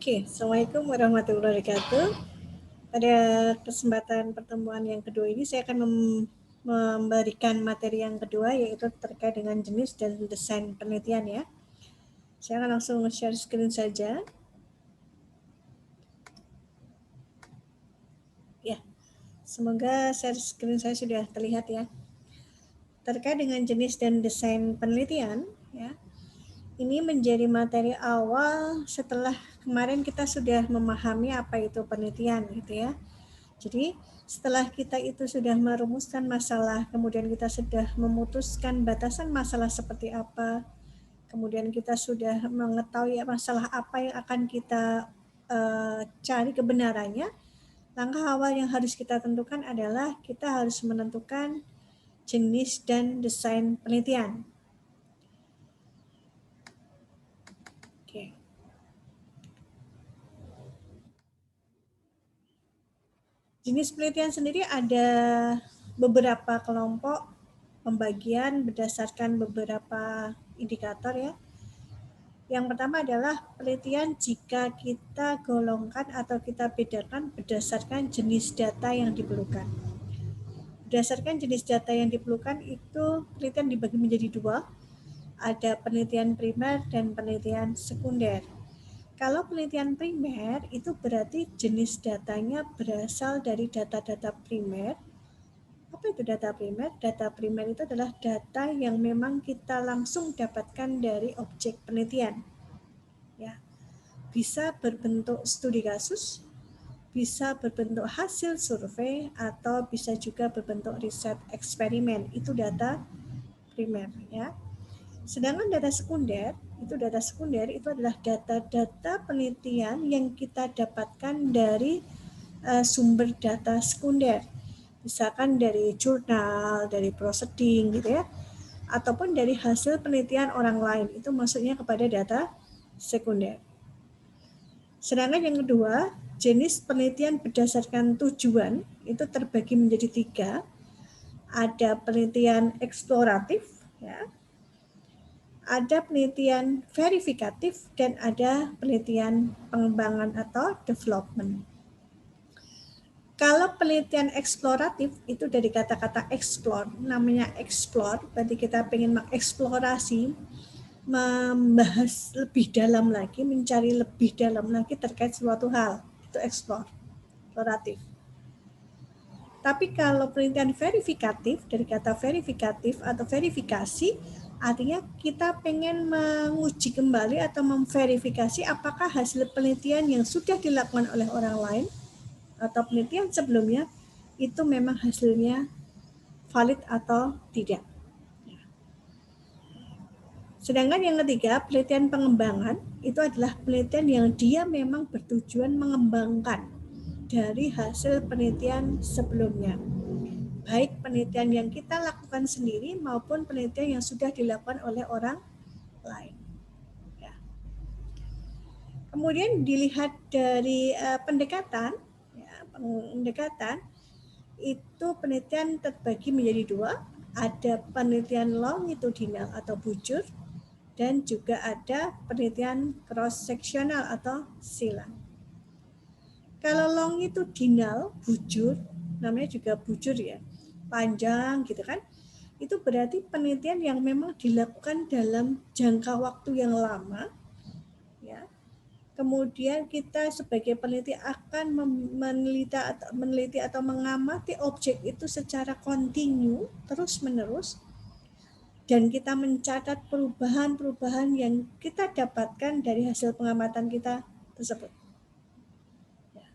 Oke, Assalamualaikum warahmatullahi wabarakatuh. Pada kesempatan pertemuan yang kedua ini saya akan memberikan materi yang kedua, yaitu terkait dengan jenis dan desain penelitian ya. Saya akan langsung share screen saja. Ya, semoga share screen saya sudah terlihat ya. Terkait dengan jenis dan desain penelitian ya. Ini menjadi materi awal setelah kemarin kita sudah memahami apa itu penelitian gitu ya. Jadi setelah kita itu sudah merumuskan masalah, kemudian kita sudah memutuskan batasan masalah seperti apa, kemudian kita sudah mengetahui masalah apa yang akan kita cari kebenarannya, langkah awal yang harus kita tentukan adalah kita harus menentukan jenis dan desain penelitian. Oke. Jenis penelitian sendiri ada beberapa kelompok pembagian berdasarkan beberapa indikator ya. Yang pertama adalah penelitian jika kita golongkan atau kita bedakan berdasarkan jenis data yang diperlukan. Berdasarkan jenis data yang diperlukan itu penelitian dibagi menjadi dua, ada penelitian primer dan penelitian sekunder. Kalau penelitian primer itu berarti jenis datanya berasal dari data-data primer. Apa itu data primer? Data primer itu adalah data yang memang kita langsung dapatkan dari objek penelitian. Ya, bisa berbentuk studi kasus, bisa berbentuk hasil survei, atau bisa juga berbentuk riset eksperimen. Itu data primer ya. Sedangkan data sekunder itu adalah data-data penelitian yang kita dapatkan dari sumber data sekunder. Misalkan dari jurnal, dari proceeding gitu ya, ataupun dari hasil penelitian orang lain. Itu maksudnya kepada data sekunder. Sedangkan yang kedua, jenis penelitian berdasarkan tujuan itu terbagi menjadi tiga. Ada penelitian eksploratif, ya, ada penelitian verifikatif, dan ada penelitian pengembangan atau development. Kalau penelitian eksploratif itu dari kata-kata explore, namanya explore, berarti kita ingin mengeksplorasi, membahas lebih dalam lagi, mencari lebih dalam lagi terkait suatu hal, itu eksploratif. Tapi kalau penelitian verifikatif, dari kata verifikatif atau verifikasi, artinya kita pengen menguji kembali atau memverifikasi apakah hasil penelitian yang sudah dilakukan oleh orang lain atau penelitian sebelumnya itu memang hasilnya valid atau tidak. Sedangkan yang ketiga, penelitian pengembangan itu adalah penelitian yang dia memang bertujuan mengembangkan dari hasil penelitian sebelumnya. Baik penelitian yang kita lakukan sendiri maupun penelitian yang sudah dilakukan oleh orang lain. Ya. Kemudian dilihat dari pendekatan itu penelitian terbagi menjadi dua. Ada penelitian longitudinal atau bujur, dan juga ada penelitian cross-seksional atau silang. Kalau longitudinal, bujur, namanya juga bujur ya, panjang gitu kan, itu berarti penelitian yang memang dilakukan dalam jangka waktu yang lama, ya. Kemudian kita sebagai peneliti akan meneliti atau mengamati objek itu secara kontinu, terus-menerus, dan kita mencatat perubahan-perubahan yang kita dapatkan dari hasil pengamatan kita tersebut. Ya.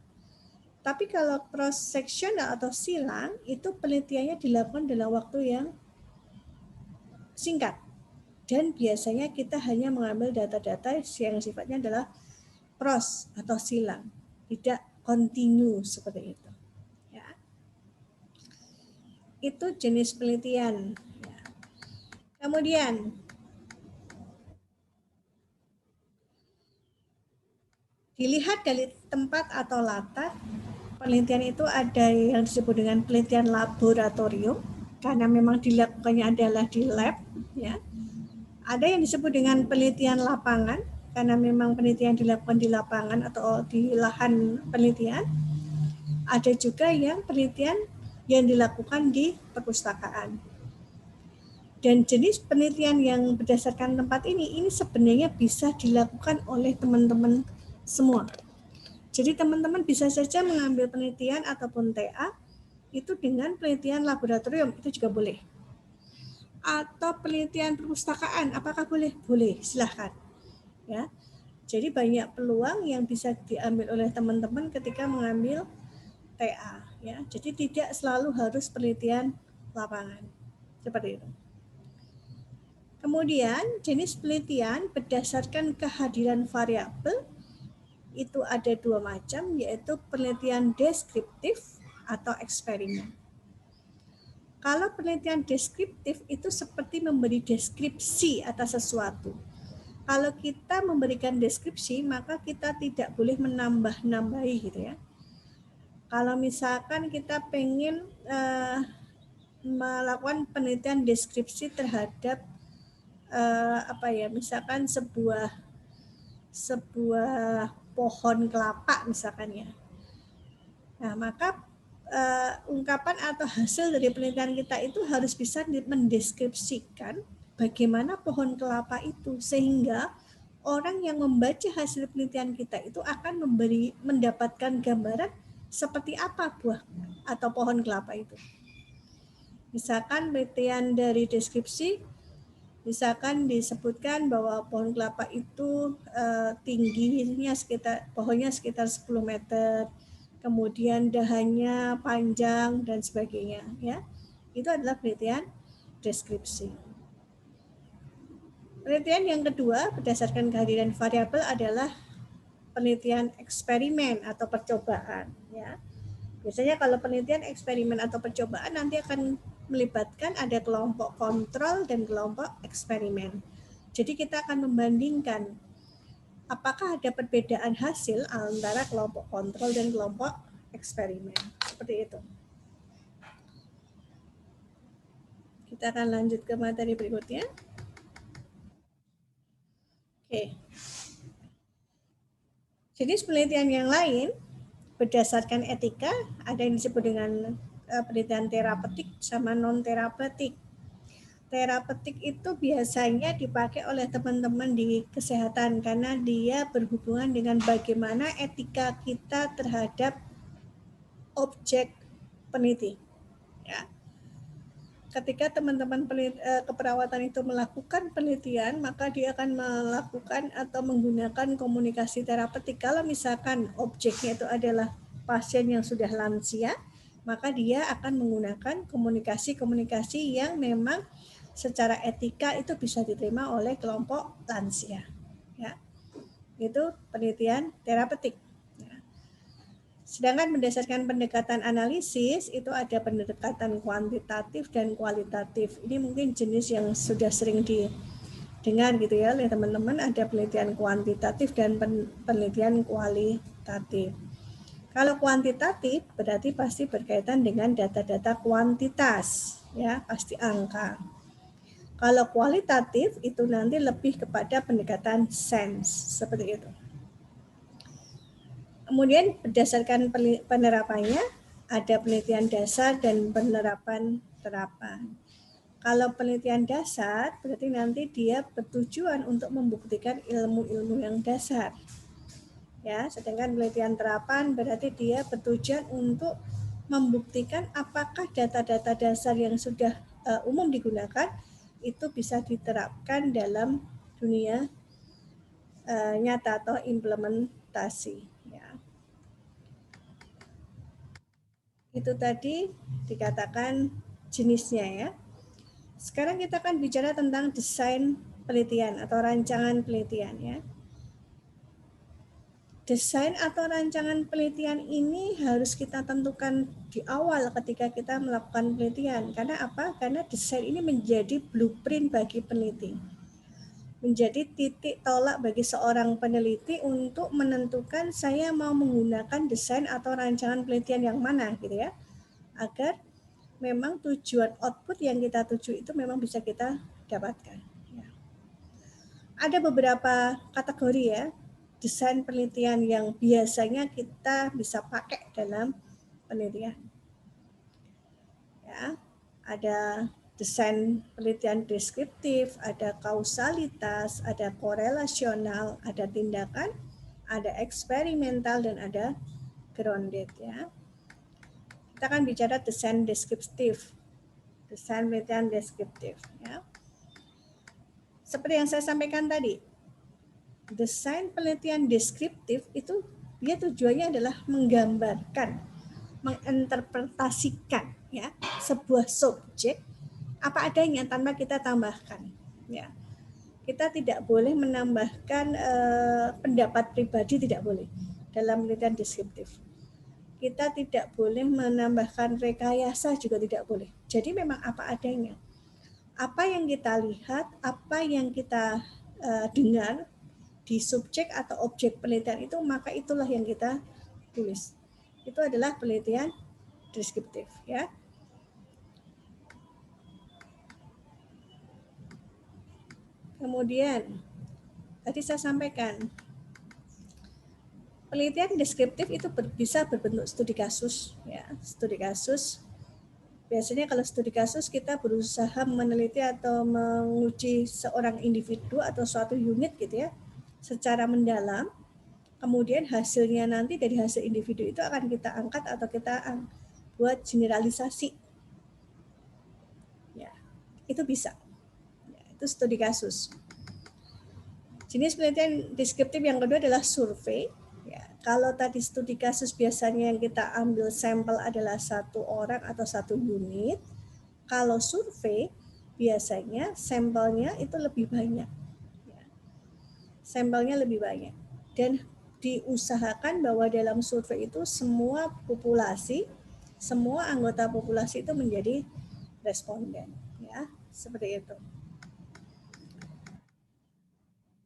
Tapi kalau cross-sectional atau silang, itu penelitiannya dilakukan dalam waktu yang singkat. Dan biasanya kita hanya mengambil data-data yang sifatnya adalah cross atau silang, tidak kontinu seperti itu. Ya. Itu jenis penelitian. Ya. Kemudian dilihat dari tempat atau latar, penelitian itu ada yang disebut dengan penelitian laboratorium, karena memang dilakukannya adalah di lab. Ya. Ada yang disebut dengan penelitian lapangan, karena memang penelitian dilakukan di lapangan atau di lahan penelitian. Ada juga yang penelitian yang dilakukan di perpustakaan. Dan jenis penelitian yang berdasarkan tempat ini sebenarnya bisa dilakukan oleh teman-teman semua. Jadi teman-teman bisa saja mengambil penelitian ataupun TA itu dengan penelitian laboratorium, itu juga boleh. Atau penelitian perpustakaan, apakah boleh? Boleh, silahkan. Ya, jadi banyak peluang yang bisa diambil oleh teman-teman ketika mengambil TA. Ya, jadi tidak selalu harus penelitian lapangan, seperti itu. Kemudian jenis penelitian berdasarkan kehadiran variabel itu ada dua macam, yaitu penelitian deskriptif atau eksperimen. Kalau penelitian deskriptif itu seperti memberi deskripsi atas sesuatu. Kalau kita memberikan deskripsi, maka kita tidak boleh menambah-nambahi gitu ya. Kalau misalkan kita pengen melakukan penelitian deskripsi terhadap misalkan sebuah pohon kelapa misalkan ya. Nah, maka ungkapan atau hasil dari penelitian kita itu harus bisa mendeskripsikan bagaimana pohon kelapa itu, sehingga orang yang membaca hasil penelitian kita itu akan mendapatkan gambaran seperti apa buah atau pohon kelapa itu. Misalkan penelitian dari deskripsi, misalkan disebutkan bahwa pohon kelapa itu tingginya pohonnya sekitar 10 meter, kemudian dahannya panjang dan sebagainya, ya. Itu adalah penelitian deskripsi. Penelitian yang kedua berdasarkan kehadiran variabel adalah penelitian eksperimen atau percobaan, ya. Biasanya kalau penelitian eksperimen atau percobaan nanti akan melibatkan ada kelompok kontrol dan kelompok eksperimen. Jadi kita akan membandingkan apakah ada perbedaan hasil antara kelompok kontrol dan kelompok eksperimen. Seperti itu. Kita akan lanjut ke materi berikutnya. Oke. Jenis penelitian yang lain berdasarkan etika ada yang disebut dengan penelitian terapeutik sama non-terapeutik. Terapeutik itu biasanya dipakai oleh teman-teman di kesehatan karena dia berhubungan dengan bagaimana etika kita terhadap objek peneliti. Ya. Ketika teman-teman keperawatan itu melakukan penelitian, maka dia akan melakukan atau menggunakan komunikasi terapeutik. Kalau misalkan objeknya itu adalah pasien yang sudah lansia, maka dia akan menggunakan komunikasi-komunikasi yang memang secara etika itu bisa diterima oleh kelompok lansia. Ya. Itu penelitian terapeutik. Sedangkan berdasarkan pendekatan analisis itu ada pendekatan kuantitatif dan kualitatif. Ini mungkin jenis yang sudah sering didengar gitu ya oleh teman-teman, ada penelitian kuantitatif dan penelitian kualitatif. Kalau kuantitatif berarti pasti berkaitan dengan data-data kuantitas, ya, pasti angka. Kalau kualitatif itu nanti lebih kepada pendekatan sense, seperti itu. Kemudian berdasarkan penerapannya, ada penelitian dasar dan penerapan terapan. Kalau penelitian dasar, berarti nanti dia bertujuan untuk membuktikan ilmu-ilmu yang dasar. Ya, sedangkan penelitian terapan berarti dia bertujuan untuk membuktikan apakah data-data dasar yang sudah umum digunakan itu bisa diterapkan dalam dunia nyata atau implementasi. Itu tadi dikatakan jenisnya ya. Sekarang kita akan bicara tentang desain penelitian atau rancangan penelitian ya. Desain atau rancangan penelitian ini harus kita tentukan di awal ketika kita melakukan penelitian. Karena apa? Karena desain ini menjadi blueprint bagi peneliti. Menjadi titik tolak bagi seorang peneliti untuk menentukan saya mau menggunakan desain atau rancangan penelitian yang mana gitu ya. Agar memang tujuan output yang kita tuju itu memang bisa kita dapatkan. Ya. Ada beberapa kategori ya, desain penelitian yang biasanya kita bisa pakai dalam penelitian. Ya, ada desain penelitian deskriptif, ada kausalitas, ada korelasional, ada tindakan, ada eksperimental, dan ada grounded ya. Kita akan bicara desain deskriptif, desain penelitian deskriptif ya. Seperti yang saya sampaikan tadi, desain penelitian deskriptif itu dia tujuannya adalah menggambarkan, menginterpretasikan ya sebuah subjek apa adanya tanpa kita tambahkan ya. Kita tidak boleh menambahkan pendapat pribadi, tidak boleh dalam penelitian deskriptif. Kita tidak boleh menambahkan rekayasa, juga tidak boleh. Jadi memang apa adanya. Apa yang kita lihat, apa yang kita dengar di subjek atau objek penelitian itu, maka itulah yang kita tulis. Itu adalah penelitian deskriptif ya. Kemudian tadi saya sampaikan penelitian deskriptif itu bisa berbentuk studi kasus ya. Studi kasus biasanya kalau studi kasus kita berusaha meneliti atau menguji seorang individu atau suatu unit gitu ya secara mendalam. Kemudian hasilnya nanti dari hasil individu itu akan kita angkat atau kita buat generalisasi. Ya, itu bisa. Ya, itu studi kasus. Jenis penelitian deskriptif yang kedua adalah survei. Ya, kalau tadi studi kasus biasanya yang kita ambil sampel adalah satu orang atau satu unit. Kalau survei biasanya sampelnya itu lebih banyak. Ya. Sampelnya lebih banyak. Dan diusahakan bahwa dalam survei itu semua populasi, semua anggota populasi itu menjadi responden. Ya, seperti itu.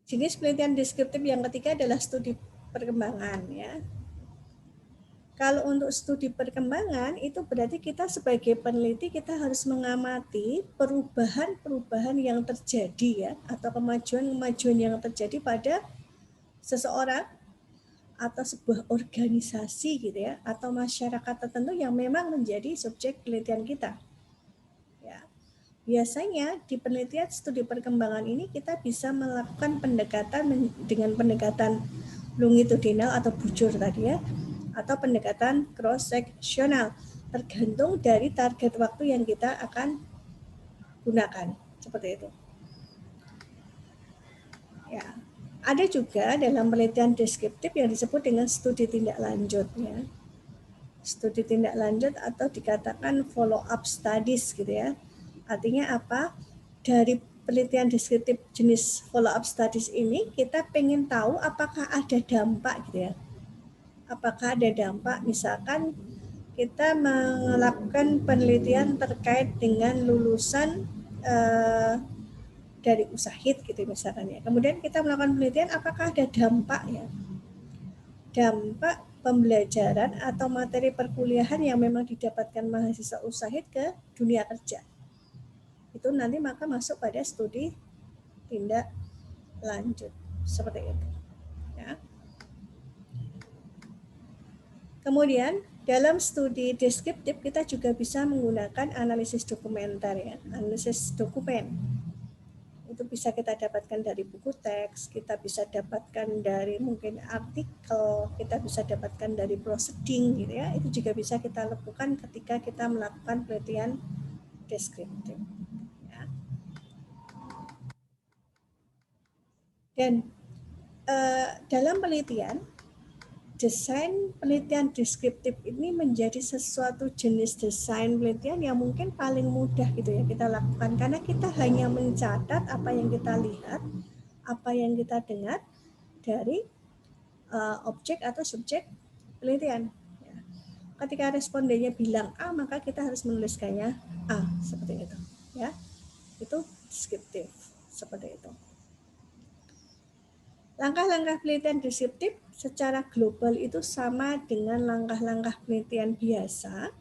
Jenis penelitian deskriptif yang ketiga adalah studi perkembangan ya. Kalau untuk studi perkembangan itu berarti kita sebagai peneliti kita harus mengamati perubahan-perubahan yang terjadi ya atau kemajuan-kemajuan yang terjadi pada seseorang atau sebuah organisasi gitu ya atau masyarakat tertentu yang memang menjadi subjek penelitian kita. Ya. Biasanya di penelitian studi perkembangan ini kita bisa melakukan pendekatan dengan pendekatan longitudinal atau bujur tadi ya, atau pendekatan cross-seksional, tergantung dari target waktu yang kita akan gunakan, seperti itu. Ya, ada juga dalam penelitian deskriptif yang disebut dengan studi tindak lanjut ya. Studi tindak lanjut atau dikatakan follow up studies gitu ya. Artinya apa? Dari penelitian deskriptif jenis follow up studies ini kita pengen tahu apakah ada dampak gitu ya. Apakah ada dampak misalkan kita melakukan penelitian terkait dengan lulusan dari Ushahid gitu misalkan ya. Kemudian kita melakukan penelitian apakah ada dampak ya. Dampak pembelajaran atau materi perkuliahan yang memang didapatkan mahasiswa Ushahid ke dunia kerja. Itu nanti maka masuk pada studi tindak lanjut seperti itu ya. Kemudian dalam studi deskriptif kita juga bisa menggunakan analisis dokumenter ya, analisis dokumen. Itu bisa kita dapatkan dari buku teks, kita bisa dapatkan dari mungkin artikel, kita bisa dapatkan dari proceeding gitu ya. Itu juga bisa kita lakukan ketika kita melakukan penelitian deskriptif. Dan dalam penelitian, desain penelitian deskriptif ini menjadi sesuatu jenis desain penelitian yang mungkin paling mudah gitu ya kita lakukan. Karena kita hanya mencatat apa yang kita lihat, apa yang kita dengar dari objek atau subjek penelitian. Ya. Ketika respondennya bilang A, maka kita harus menuliskannya A, seperti itu. Ya, itu deskriptif, seperti itu. Langkah-langkah penelitian deskriptif secara global itu sama dengan langkah-langkah penelitian biasa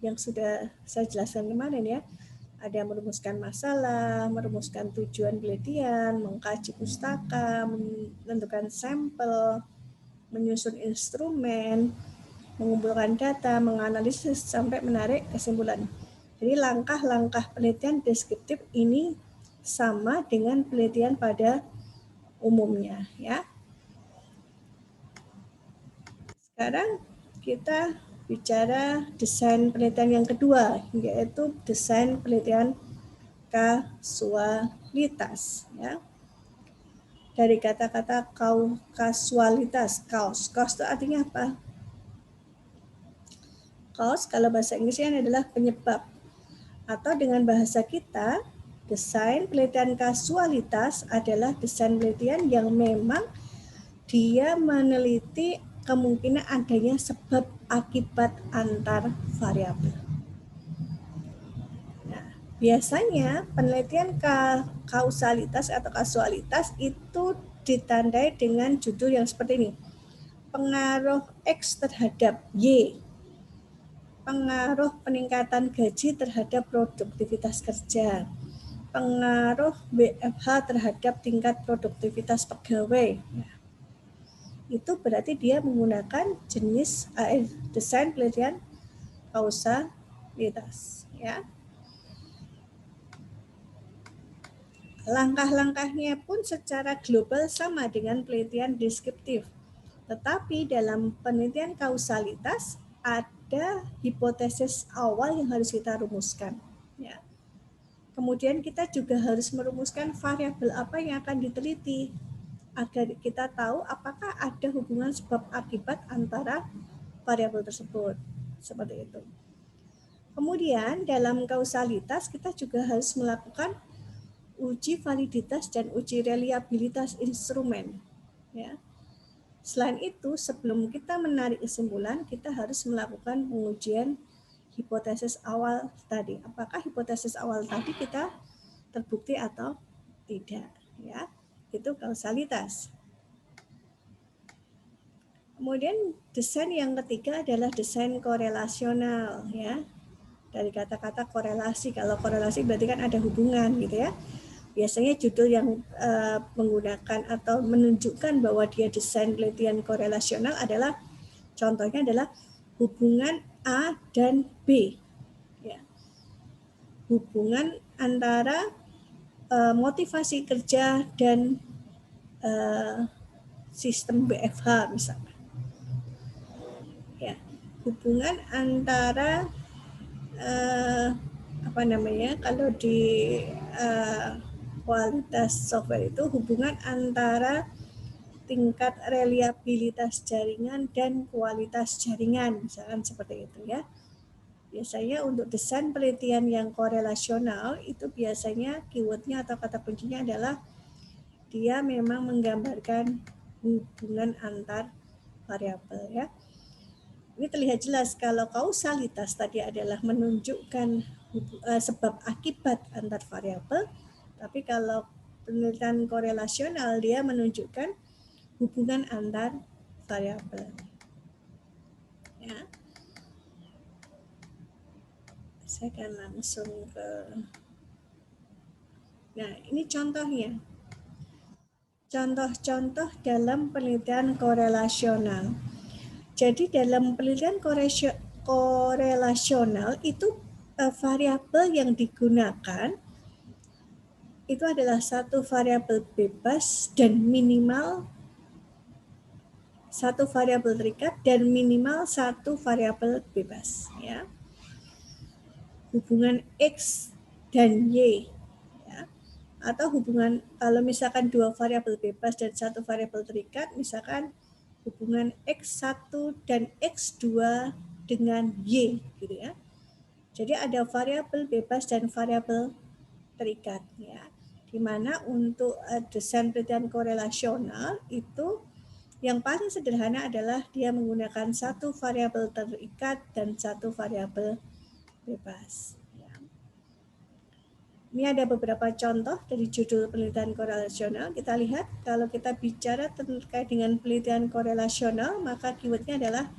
yang sudah saya jelaskan kemarin ya. Ada merumuskan masalah, merumuskan tujuan penelitian, mengkaji pustaka, menentukan sampel, menyusun instrumen, mengumpulkan data, menganalisis, sampai menarik kesimpulan. Jadi langkah-langkah penelitian deskriptif ini sama dengan penelitian pada umumnya, ya. Sekarang kita bicara desain penelitian yang kedua, yaitu desain penelitian kasualitas, ya. Dari kata-kata kasualitas, cause itu artinya apa? Cause kalau bahasa Inggrisnya adalah penyebab, atau dengan bahasa kita, desain penelitian kasualitas adalah desain penelitian yang memang dia meneliti kemungkinan adanya sebab akibat antar variabel. Nah, biasanya penelitian kausalitas atau kasualitas itu ditandai dengan judul yang seperti ini. Pengaruh X terhadap Y. Pengaruh peningkatan gaji terhadap produktivitas kerja. Pengaruh WFH terhadap tingkat produktivitas pegawai. Itu berarti dia menggunakan jenis desain penelitian kausalitas, ya. Langkah-langkahnya pun secara global sama dengan penelitian deskriptif. Tetapi dalam penelitian kausalitas ada hipotesis awal yang harus kita rumuskan, ya. Kemudian kita juga harus merumuskan variabel apa yang akan diteliti agar kita tahu apakah ada hubungan sebab akibat antara variabel tersebut. Seperti itu. Kemudian dalam kausalitas kita juga harus melakukan uji validitas dan uji reliabilitas instrumen, ya. Selain itu, sebelum kita menarik kesimpulan, kita harus melakukan pengujian hipotesis awal tadi. Apakah hipotesis awal tadi kita terbukti atau tidak, ya. Itu kausalitas. Kemudian desain yang ketiga adalah desain korelasional, ya. Dari kata-kata korelasi, kalau korelasi berarti kan ada hubungan gitu ya. Biasanya judul yang menggunakan atau menunjukkan bahwa dia desain penelitian korelasional adalah, contohnya adalah hubungan A dan B, ya. Hubungan antara motivasi kerja dan sistem WFH misalnya, ya. Hubungan antara kalau di kualitas software itu hubungan antara tingkat reliabilitas jaringan dan kualitas jaringan, misalkan seperti itu, ya. Biasanya untuk desain penelitian yang korelasional itu biasanya keywordnya atau kata kuncinya adalah dia memang menggambarkan hubungan antar variabel, ya. Ini terlihat jelas kalau kausalitas tadi adalah menunjukkan sebab akibat antar variabel, tapi kalau penelitian korelasional dia menunjukkan hubungan antar variabel, ya. Saya akan langsung ke, nah ini contohnya, contoh-contoh dalam penelitian korelasional. Jadi dalam penelitian korelasional itu variabel yang digunakan itu adalah satu variabel bebas dan minimal satu variabel terikat dan minimal satu variabel bebas, ya. Hubungan X dan Y, ya. Atau hubungan kalau misalkan dua variabel bebas dan satu variabel terikat, misalkan hubungan X1 dan X2 dengan Y, gitu ya. Jadi ada variabel bebas dan variabel terikat, ya. Di mana untuk desain penelitian korelasional itu yang paling sederhana adalah dia menggunakan satu variabel terikat dan satu variabel bebas. Ini ada beberapa contoh dari judul penelitian korelasional. Kita lihat kalau kita bicara terkait dengan penelitian korelasional, maka keywordnya adalah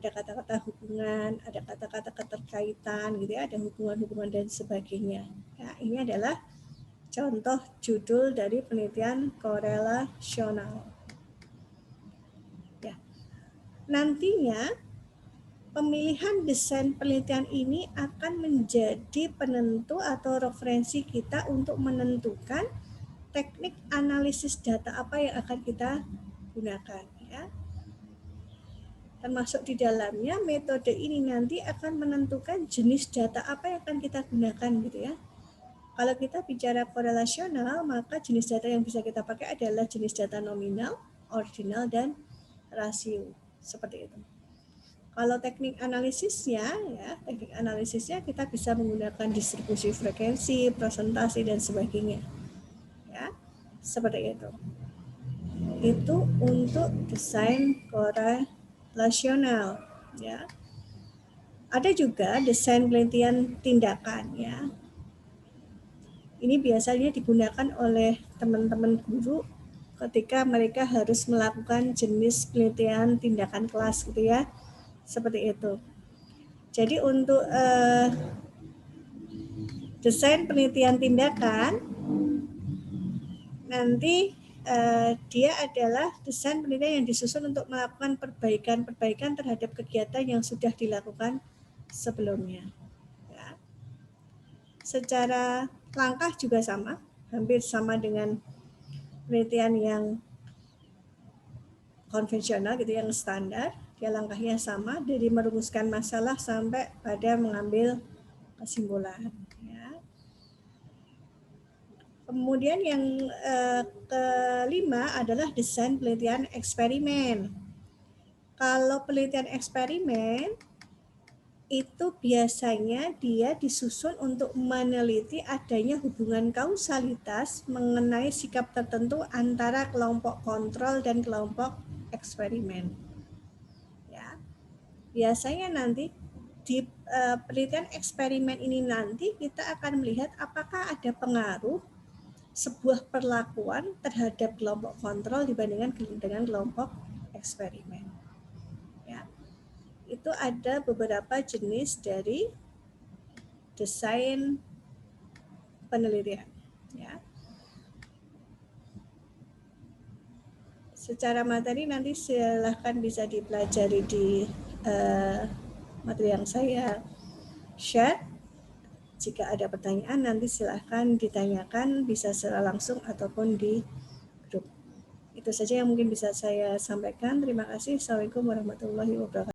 ada kata-kata hubungan, ada kata-kata keterkaitan gitu ya, ada hubungan-hubungan dan sebagainya. Ya, ini adalah contoh judul dari penelitian korelasional. Ya. Nantinya pemilihan desain penelitian ini akan menjadi penentu atau referensi kita untuk menentukan teknik analisis data apa yang akan kita gunakan ya. Termasuk di dalamnya metode ini nanti akan menentukan jenis data apa yang akan kita gunakan gitu ya. Kalau kita bicara korelasional, maka jenis data yang bisa kita pakai adalah jenis data nominal, ordinal, dan rasio. Seperti itu. Kalau teknik analisisnya kita bisa menggunakan distribusi frekuensi, presentasi, dan sebagainya. Ya, seperti itu. Itu untuk desain korelasional. Ya. Ada juga desain penelitian tindakan. Ya. Ini biasanya digunakan oleh teman-teman guru ketika mereka harus melakukan jenis penelitian tindakan kelas gitu ya. Seperti itu. Jadi untuk desain penelitian tindakan nanti dia adalah desain penelitian yang disusun untuk melakukan perbaikan terhadap kegiatan yang sudah dilakukan sebelumnya. Ya. Secara langkah juga sama, hampir sama dengan penelitian yang konvensional gitu, yang standar. Dia langkahnya sama dari merumuskan masalah sampai pada mengambil kesimpulan. Ya. Kemudian yang kelima adalah desain penelitian eksperimen. Kalau penelitian eksperimen itu biasanya dia disusun untuk meneliti adanya hubungan kausalitas mengenai sikap tertentu antara kelompok kontrol dan kelompok eksperimen. Ya. Biasanya nanti di penelitian eksperimen ini nanti kita akan melihat apakah ada pengaruh sebuah perlakuan terhadap kelompok kontrol dibandingkan dengan kelompok eksperimen. Ya. Itu ada beberapa jenis dari desain penelitian. Ya. Secara materi nanti silahkan bisa dipelajari di materi yang saya share. Jika ada pertanyaan nanti silahkan ditanyakan, bisa secara langsung ataupun di grup. Itu saja yang mungkin bisa saya sampaikan. Terima kasih. Assalamualaikum warahmatullahi wabarakatuh.